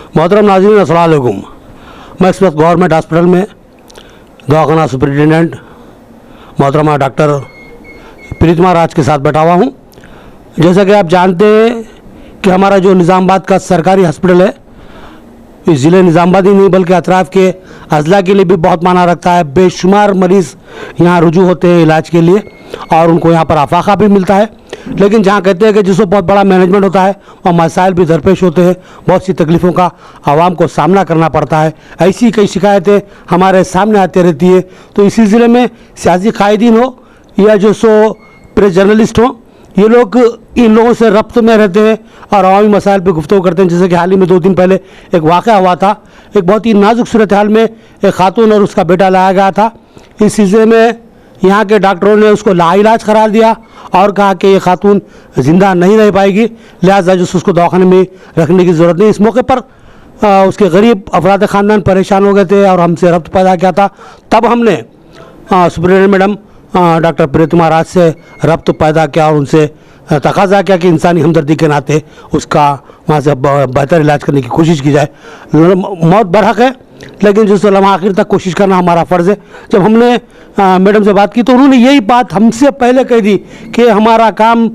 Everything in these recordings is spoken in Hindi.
मोहतरम नाज़रीन, अस्सलाम वालेकुम। मैं इस वक्त गवर्नमेंट हॉस्पिटल में दवाखाना सुपरिटेंडेंट मोहतरमा डॉक्टर प्रीतिमा राज के साथ बैठा हुआ हूँ। जैसा कि आप जानते हैं कि हमारा जो निज़ामाबाद का सरकारी हॉस्पिटल है, इस ज़िले निज़ामाबाद ही नहीं बल्कि अतराफ़ के अजला के लिए भी बहुत माना रखता है। बेशुमार मरीज़ यहाँ रुजू होते हैं इलाज के लिए और उनको यहाँ पर आफाका भी मिलता है। लेकिन जहाँ कहते हैं कि जिसमें बहुत बड़ा मैनेजमेंट होता है और मसाइल भी दरपेश होते हैं, बहुत सी तकलीफ़ों का आवाम को सामना करना पड़ता है। ऐसी कई शिकायतें हमारे सामने आती रहती है। तो इसी ज़िले में सियासी कायदीन हो या जो सो प्रेस जर्नलिस्ट हो, ये लोग इन लोगों से रब्त में रहते हैं और अवामी मसाइल पर गुफ्तगू करते हैं। जैसे कि हाल ही में 2 दिन पहले एक वाक़या हुआ था। एक बहुत ही नाजुक सूरत हाल में एक खातून और उसका बेटा लाया गया था। इस सिलसिले में यहाँ के डॉक्टरों ने उसको लाइलाज करार दिया और कहा कि ये खातून ज़िंदा नहीं रह पाएगी, लिहाजा जो उसको दवाखाने में रखने की ज़रूरत नहीं। इस मौके पर उसके गरीब अफराद ख़ानदान परेशान हो गए थे और हमसे रब्त पैदा किया था। तब हमने सुप्रिटेंडेंट मैडम डॉक्टर प्रीतिमा राज से रब्त पैदा किया और उनसे तकाजा किया कि इंसानी हमदर्दी के नाते उसका वहाँ से बेहतर इलाज करने की कोशिश की जाए। मौत बरहक है, लेकिन जिस लम्हा आखिर तक कोशिश करना हमारा फ़र्ज़ है। जब हमने मैडम से बात की तो उन्होंने यही बात हमसे पहले कही थी कि हमारा काम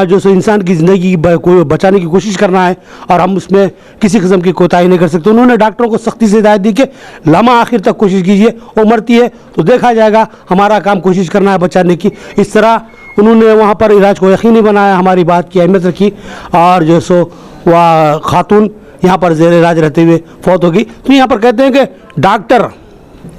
जो सो इंसान की ज़िंदगी को बचाने की कोशिश करना है और हम उसमें किसी किस्म की कोताही नहीं कर सकते। उन्होंने डॉक्टरों को सख्ती से हिदायत दी कि लम्हा आखिर तक कोशिश कीजिए, वो मरती है तो देखा जाएगा, हमारा काम कोशिश करना है बचाने की। इस तरह उन्होंने वहाँ पर इलाज को यकीनी बनाया, हमारी बात की अहमियत रखी और जो सो वह खातून यहाँ पर ज़ेर इलाज रहते हुए फौत होगी। तो यहाँ पर कहते हैं कि डॉक्टर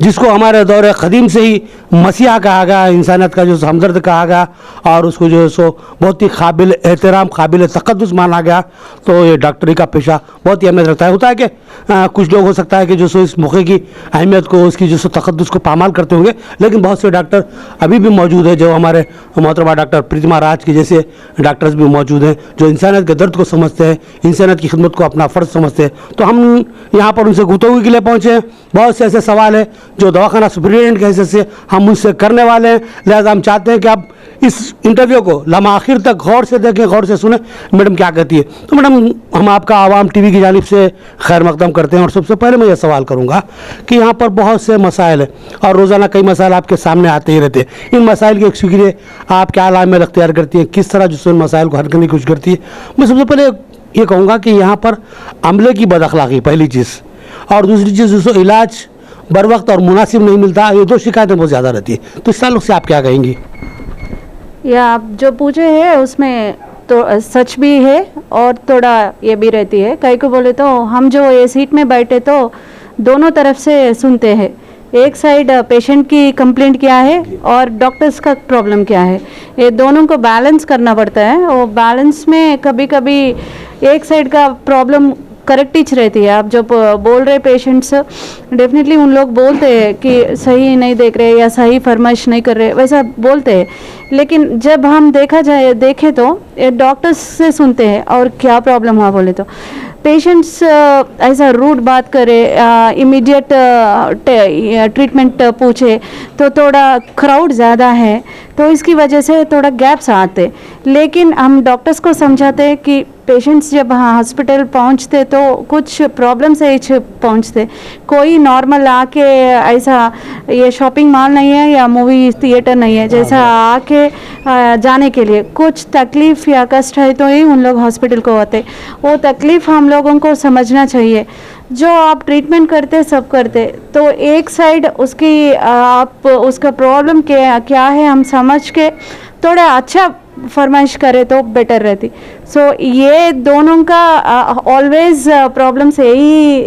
जिसको हमारे दौर क़दीम से ही मसीहा कहा गया, इंसानियत का जो हमदर्द कहा गया और उसको जो है सो बहुत ही काबिल एहतराम, काबिल तक़द्दुस माना गया, तो ये डॉक्टरी का पेशा बहुत ही अहमियत रखता है। होता है कि कुछ लोग हो सकता है कि जो सो इस मौके की अहमियत को, उसकी जो सो तक़द्दुस को पामाल करते होंगे, लेकिन बहुत से डॉक्टर अभी भी मौजूद है जो हमारे मोहतरमा डॉक्टर प्रीतिमा राज के जैसे डॉक्टर्स भी मौजूद हैं जो इंसानियत के दर्द को समझते हैं, इंसानियत की खिदमत को अपना फ़र्ज़ समझते हैं। तो हम यहाँ पर उनसे गुफ्तगू के लिए पहुँचे हैं। बहुत से ऐसे सवाल हैं जो दवाखाना सुपरिटेंडेंट के हैसियत से हम उनसे करने वाले हैं, लिहाजा हम चाहते हैं कि आप इस इंटरव्यू को लम्हा आखिर तक गौर से देखें, गौर से सुने मैडम क्या कहती है। तो मैडम, हम आपका आवाम टीवी की जानिब से खैर मकदम करते हैं और सबसे पहले मैं ये सवाल करूँगा कि यहाँ पर बहुत से मसाइल हैं और रोज़ाना कई मसाइल आपके सामने आते ही रहते हैं। इन मसाइल की एक लिए आप क्या अलामत अख्तियार करती हैं, किस तरह जो इन मसाइल को हल करने की कोशिश करती है। मैं सबसे पहले ये कहूँगा कि यहाँ पर अमले की बदअखलाक़ी पहली चीज़, और दूसरी चीज़ जो इलाज बर वक्त और मुनासिब नहीं मिलता, ये 2 शिकायतें बहुत ज़्यादा रहती है। तो इस ताल्लुक़ से आप क्या कहेंगी? या आप जो पूछे हैं उसमें तो सच भी है और थोड़ा ये भी रहती है। कई को बोले तो हम जो ये सीट में बैठे तो दोनों तरफ से सुनते हैं। एक साइड पेशेंट की कंप्लेंट क्या है और डॉक्टर्स का प्रॉब्लम क्या है, ये दोनों को बैलेंस करना पड़ता है। और बैलेंस में कभी कभी एक साइड का प्रॉब्लम करेक्ट ही रहती है। आप जब बोल रहे पेशेंट्स डेफिनेटली उन लोग बोलते हैं कि सही नहीं देख रहे या सही फरमाइश नहीं कर रहे, वैसा बोलते हैं। लेकिन जब हम देखें तो डॉक्टर्स से सुनते हैं और क्या प्रॉब्लम हुआ बोले तो पेशेंट्स ऐसा रूड बात करे, इमीडिएट ट्रीटमेंट पूछे तो थोड़ा क्राउड ज़्यादा है तो इसकी वजह से थोड़ा गैप्स आते। लेकिन हम डॉक्टर्स को समझाते हैं कि पेशेंट्स जब हॉस्पिटल पहुंचते तो कुछ प्रॉब्लम से पहुंचते, कोई नॉर्मल आके ऐसा ये शॉपिंग मॉल नहीं है या मूवी थिएटर नहीं है जैसा आके जाने के लिए कुछ तकलीफ़ या कष्ट है तो ही उन लोग हॉस्पिटल को आते। वो तकलीफ़ हम लोगों को समझना चाहिए। जो आप ट्रीटमेंट करते सब करते तो एक साइड उसकी आप उसका प्रॉब्लम क्या है हम समझ के थोड़ा अच्छा फरमाइश करे तो बेटर रहती। सो ये दोनों का ऑलवेज प्रॉब्लम से ही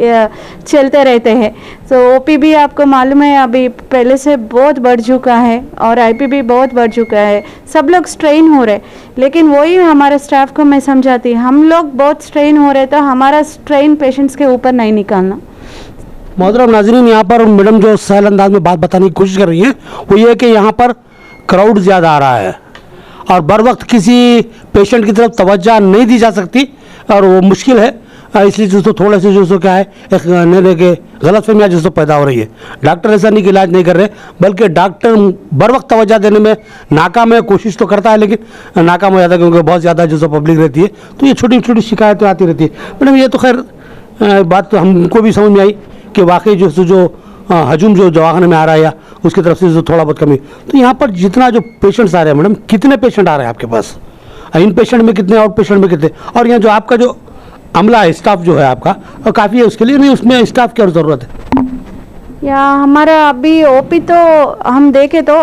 चलते रहते हैं। सो ओपी भी आपको मालूम है अभी पहले से बहुत बढ़ चुका है और आईपी भी बहुत बढ़ चुका है। सब लोग स्ट्रेन हो रहे, लेकिन वही हमारे स्टाफ को मैं समझाती, हम लोग बहुत स्ट्रेन हो रहे तो हमारा स्ट्रेन पेशेंट्स के ऊपर नहीं निकालना। मोहतरम नाज़रीन, यहाँ पर मैडम जो सहल अंदाज में बात बताने की कोशिश कर रही हैं वो ये कि यहाँ पर क्राउड ज़्यादा आ रहा है और बर वक्त किसी पेशेंट की तरफ तवज्जो नहीं दी जा सकती और वो मुश्किल है। इसलिए जो थोड़े से जो क्या है एक निर्णय के गलत फहमियाँ जो पैदा हो रही है। डॉक्टर ऐसा नहीं कि इलाज नहीं कर रहे, बल्कि डॉक्टर बर वक्त तवज्जो देने में नाकाम है। कोशिश तो करता है लेकिन नाकाम हो जाता है क्योंकि बहुत ज़्यादा जो पब्लिक रहती है। तो ये छोटी छोटी शिकायतें आती रहती है। मैडम, ये तो खैर बात तो हमको भी समझ में आई कि वाकई जो हजूम जो दवाखाने में आ रहा है या उसकी तरफ से जो थोड़ा बहुत कमी। तो यहाँ पर जितना जो पेशेंट्स आ रहे हैं मैडम, कितने पेशेंट आ रहे हैं आपके पास? इन पेशेंट में कितने, आउट पेशेंट में कितने? और यहाँ जो आपका जो अमला है, स्टाफ जो है आपका, और काफ़ी है उसके लिए, नहीं उसमें स्टाफ की और ज़रूरत है? या हमारा अभी ओपी तो हम देखें तो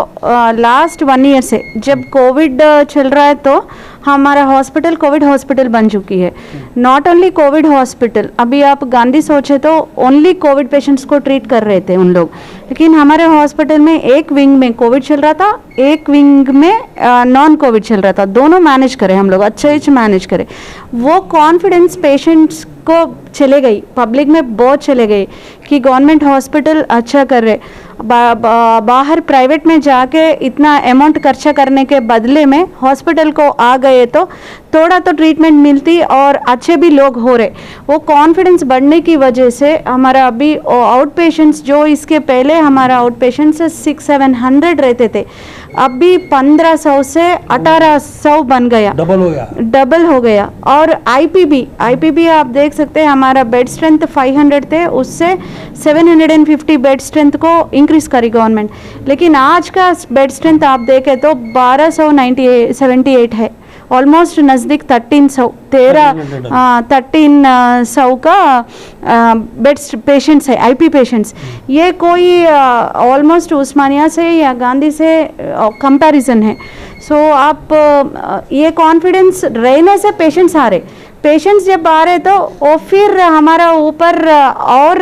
लास्ट 1 ईयर से जब कोविड चल रहा है तो हमारा हॉस्पिटल कोविड हॉस्पिटल बन चुकी है। नॉट ओनली कोविड हॉस्पिटल, अभी आप गांधी सोचे तो ओनली कोविड पेशेंट्स को ट्रीट कर रहे थे उन लोग, लेकिन हमारे हॉस्पिटल में एक विंग में कोविड चल रहा था, एक विंग में नॉन कोविड चल रहा था। दोनों मैनेज करें हम लोग, अच्छे से मैनेज करें। वो कॉन्फिडेंस पेशेंट्स को चले गई, पब्लिक में बहुत चले गई कि गवर्नमेंट हॉस्पिटल अच्छा कर रहे। बाहर प्राइवेट में जाके इतना अमाउंट खर्चा करने के बदले में हॉस्पिटल को आ गए तो थोड़ा तो ट्रीटमेंट मिलती और अच्छे भी लोग हो रहे। वो कॉन्फिडेंस बढ़ने की वजह से हमारा अभी आउट पेशेंट्स, जो इसके पहले हमारा आउट पेशेंट्स 600-700 रहते थे, अभी 1500 से 1800 बन गया, डबल हो गया। और आईपीबी आप देख सकते हैं, हमारा बेड स्ट्रेंथ 500 थे, उससे 750 बेड स्ट्रेंथ को इंक्रीज करी गवर्नमेंट। लेकिन आज का बेड स्ट्रेंथ आप देखें तो 1278 है, ऑलमोस्ट नज़दीक 1300 का बेड पेशेंट्स है, आईपी पेशेंट्स। ये कोई ऑलमोस्ट उस्मानिया से या गांधी से कंपैरिजन है। सो आप ये कॉन्फिडेंस रहने से पेशेंट्स आ रहे, पेशेंट्स जब आ रहे तो वो फिर हमारा ऊपर और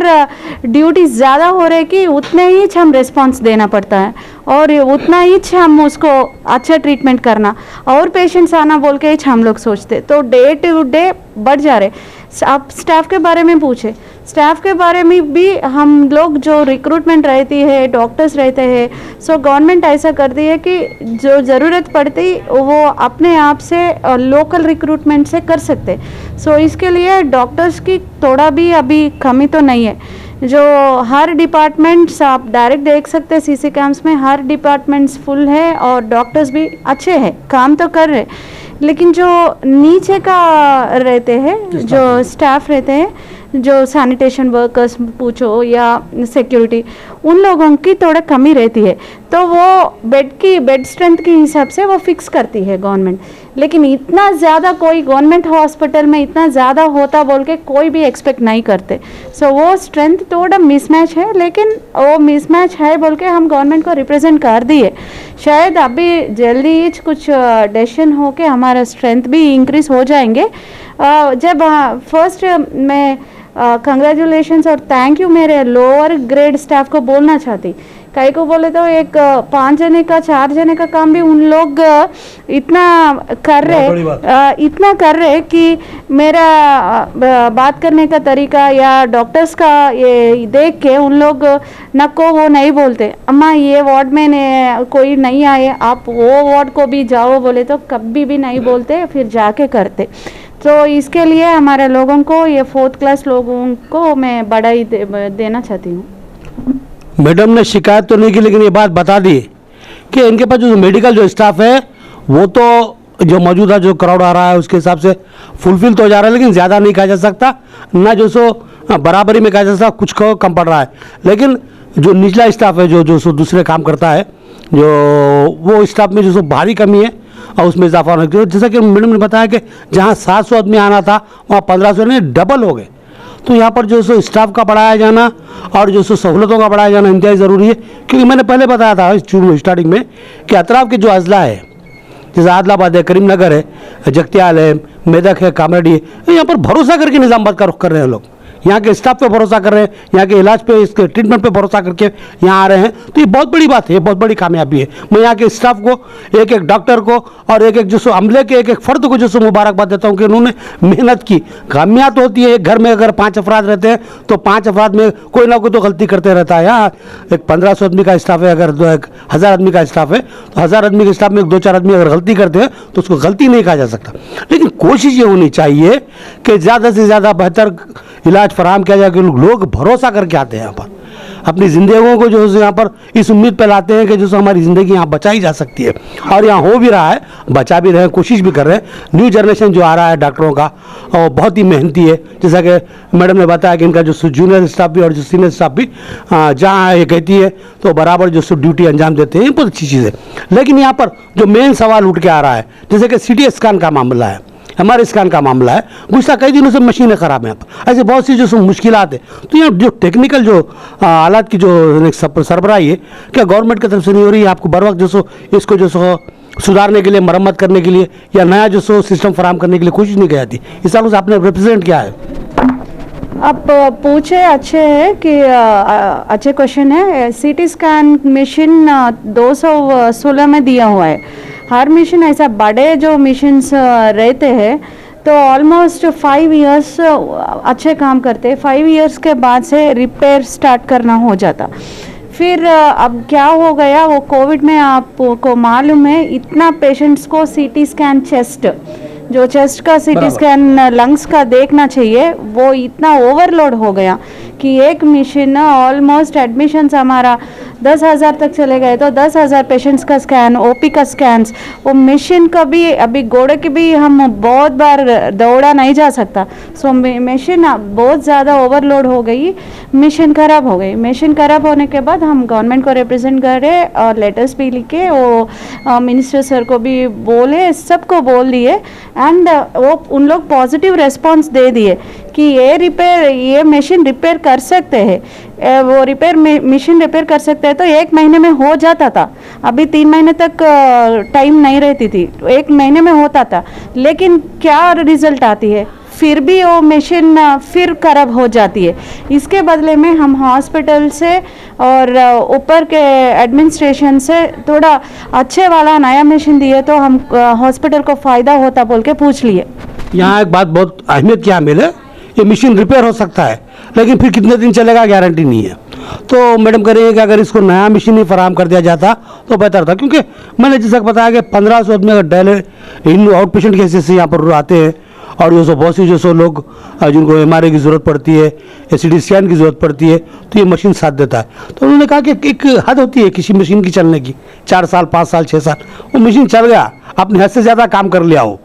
ड्यूटी ज़्यादा हो रही कि उतने ही हम रिस्पांस देना पड़ता है और उतना ही हम उसको अच्छा ट्रीटमेंट करना और पेशेंट्स आना बोल के हम लोग सोचते, तो डे टू डे बढ़ जा रहे। आप स्टाफ के बारे में पूछे, स्टाफ के बारे में भी हम लोग जो रिक्रूटमेंट रहती है, डॉक्टर्स रहते हैं, सो गवर्नमेंट ऐसा करती है कि जो ज़रूरत पड़ती वो अपने आप से लोकल रिक्रूटमेंट से कर सकते। सो इसके लिए डॉक्टर्स की थोड़ा भी अभी कमी तो नहीं है। जो हर डिपार्टमेंट्स आप डायरेक्ट देख सकते हैं सीसी कैम्प्स में, हर डिपार्टमेंट्स फुल है और डॉक्टर्स भी अच्छे हैं, काम तो कर रहे। लेकिन जो नीचे का रहते हैं, जो स्टाफ रहते हैं, जो सैनिटेशन वर्कर्स पूछो या सिक्योरिटी, उन लोगों की थोड़ा कमी रहती है। तो वो बेड स्ट्रेंथ के हिसाब से वो फिक्स करती है गवर्नमेंट। लेकिन इतना ज़्यादा कोई गवर्नमेंट हॉस्पिटल में इतना ज़्यादा होता बोल के कोई भी एक्सपेक्ट नहीं करते। सो वो स्ट्रेंथ थोड़ा मिसमैच है, लेकिन वो मिसमैच है बोल के हम गवर्नमेंट को रिप्रेजेंट कर दिए। शायद अभी जल्दी ही कुछ डिसीजन हो के हमारा स्ट्रेंथ भी इंक्रीज हो जाएंगे। जब फर्स्ट मैं कंग्रेचुलेशंस और थैंक यू मेरे लोअर ग्रेड स्टाफ को बोलना चाहती। कई को बोले तो एक 5 जने का 4 जने का काम भी उन लोग इतना कर रहे कि मेरा बात करने का तरीका या डॉक्टर्स का ये देख के उन लोग नको वो नहीं बोलते, अम्मा ये वार्ड में कोई नहीं आए, आप वो वार्ड को भी जाओ बोले तो कभी भी नहीं बोलते, फिर जाके करते। तो इसके लिए हमारे लोगों को, ये 4th क्लास लोगों को मैं बधाई देना चाहती हूँ। मैडम ने शिकायत तो नहीं की, लेकिन ये बात बता दी कि इनके पास जो मेडिकल जो स्टाफ है वो तो जो मौजूदा जो क्राउड आ रहा है उसके हिसाब से फुलफिल तो हो जा रहा है, लेकिन ज़्यादा नहीं कहा जा सकता, ना जो सो बराबरी में कहा जा सकता, कुछ को कम पड़ रहा है। लेकिन जो निचला स्टाफ है, जो सो दूसरे काम करता है, जो वो स्टाफ में जो सो भारी कमी है और उसमें इजाफा होना चाहिए। जैसा कि मैडम ने बताया कि जहाँ 700 आदमी आना था वहाँ 1500 नहीं, डबल हो गए। तो यहाँ पर जो सो स्टाफ का बढ़ाया जाना और जो सो सहूलतों का बढ़ाया जाना इंतहाई ज़रूरी है, क्योंकि मैंने पहले बताया था स्टार्टिंग में कि अतराफ के जो अजला है, जैसे आदिलाबाद है, करीमनगर है, जगतियाल है, मेदक है, कामरेडी है, यहाँ पर भरोसा करके निज़ामबाद का रुख कर रहे हैं लोग। यहाँ के स्टाफ पे भरोसा कर रहे हैं, यहाँ के इलाज पे, इसके ट्रीटमेंट पे भरोसा करके यहाँ आ रहे हैं। तो ये बहुत बड़ी बात है, ये बहुत बड़ी कामयाबी है। मैं यहाँ के स्टाफ को, एक एक डॉक्टर को और एक एक जो सो अमले के एक एक फ़र्द को जो सो मुबारकबाद देता हूँ कि उन्होंने मेहनत की। खामियात होती है, एक घर में अगर 5 अफराद रहते हैं तो 5 अफराद में कोई ना कोई तो गलती करते रहता है। यहाँ एक 1500 आदमी का स्टाफ है, अगर 1000 आदमी का स्टाफ है तो 1000 आदमी के स्टाफ में 2-4 आदमी अगर गलती करते हैं तो उसको गलती नहीं कहा जा सकता। लेकिन कोशिश ये होनी चाहिए कि ज़्यादा से ज़्यादा बेहतर इलाज फराहम किया जाए कि लोग भरोसा करके आते हैं यहाँ पर। अपनी ज़िंदगियों को जो है यहाँ पर इस उम्मीद पे लाते हैं कि जो हमारी ज़िंदगी यहाँ बचाई जा सकती है, और यहाँ हो भी रहा है, बचा भी रहे हैं, कोशिश भी कर रहे हैं। न्यू जनरेशन जो आ रहा है डॉक्टरों का, और बहुत ही मेहनती है। जैसा कि मैडम ने बताया कि इनका जो जूनियर स्टाफ भी और जो सीनियर स्टाफ भी जहाँ ये कहती है तो बराबर जो ड्यूटी अंजाम देते हैं, बहुत अच्छी चीज़ है। लेकिन यहाँ पर जो मेन सवाल उठ के आ रहा है, जैसे कि सिटी स्कैन का मामला है, हमारे स्कैन का मामला है, गुस्सा कई दिनों से मशीनें ख़राब हैं, ऐसे बहुत सी जो मुश्किलात है। तो ये जो टेक्निकल जो आलात की जो सरबराही है, क्या गवर्नमेंट की तरफ से नहीं हो रही है? आपको बर वक्त जो सो इसको जो सो सुधारने के लिए, मरम्मत करने के लिए, या नया जो सो सिस्टम फराहम करने के लिए कोशिश नहीं की जाती? इस साल से आपने रिप्रेजेंट किया है। आप पूछे, अच्छे है कि अच्छे क्वेश्चन है। सीटी स्कैन मशीन 216 में दिया हुआ है। हर मशीन ऐसा बड़े जो मशीन्स रहते हैं तो ऑलमोस्ट 5 इयर्स अच्छे काम करते हैं। 5 इयर्स के बाद से रिपेयर स्टार्ट करना हो जाता। फिर अब क्या हो गया, वो कोविड में आपको मालूम है इतना पेशेंट्स को सीटी स्कैन चेस्ट का सीटी स्कैन लंग्स का देखना चाहिए, वो इतना ओवरलोड हो गया कि एक मशीन ऑलमोस्ट एडमिशन्स हमारा 10,000 तक चले गए। तो 10,000 पेशेंट्स का स्कैन, ओपी का स्कैन्स, वो मशीन का भी अभी घोड़े की भी हम बहुत बार दौड़ा नहीं जा सकता। सो मशीन बहुत ज़्यादा ओवरलोड हो गई, मशीन ख़राब हो गई। मशीन ख़राब होने के बाद हम गवर्नमेंट को रिप्रेजेंट करे और लेटर्स भी लिखे, वो मिनिस्टर सर को भी बोले, सबको बोल दिए, एंड वो उन लोग पॉजिटिव रेस्पॉन्स दे दिए कि ये मशीन रिपेयर कर सकते हैं। वो मशीन रिपेयर कर सकते हैं तो 1 महीने में हो जाता था। अभी 3 महीने तक टाइम नहीं रहती थी, 1 महीने में होता था। लेकिन क्या रिजल्ट आती है, फिर भी वो मशीन फिर खराब हो जाती है। इसके बदले में हम हॉस्पिटल से और ऊपर के एडमिनिस्ट्रेशन से थोड़ा अच्छे वाला नया मशीन दिए तो हम हॉस्पिटल को फ़ायदा होता बोल के पूछ लिए। यहाँ एक बात बहुत अहमियत की हामिल है, ये मशीन रिपेयर हो सकता है लेकिन फिर कितने दिन चलेगा गारंटी नहीं है। तो मैडम कह रही है कि अगर इसको नया मशीन ही फराहम कर दिया जाता तो बेहतर था, क्योंकि मैंने जैसा बताया कि 1500 आदमी अगर daily in out patient cases से यहाँ पर आते हैं, और जो सो बहुत सी जो सो लोग जिनको MRI की ज़रूरत पड़ती है या CT स्कैन की ज़रूरत पड़ती है, तो ये मशीन साथ देता है। तो उन्होंने कहा कि एक हद होती है किसी मशीन की चलने की, 4 साल 5 साल 6 साल वो मशीन चल गया, अपने हद से ज़्यादा काम कर लिया हो।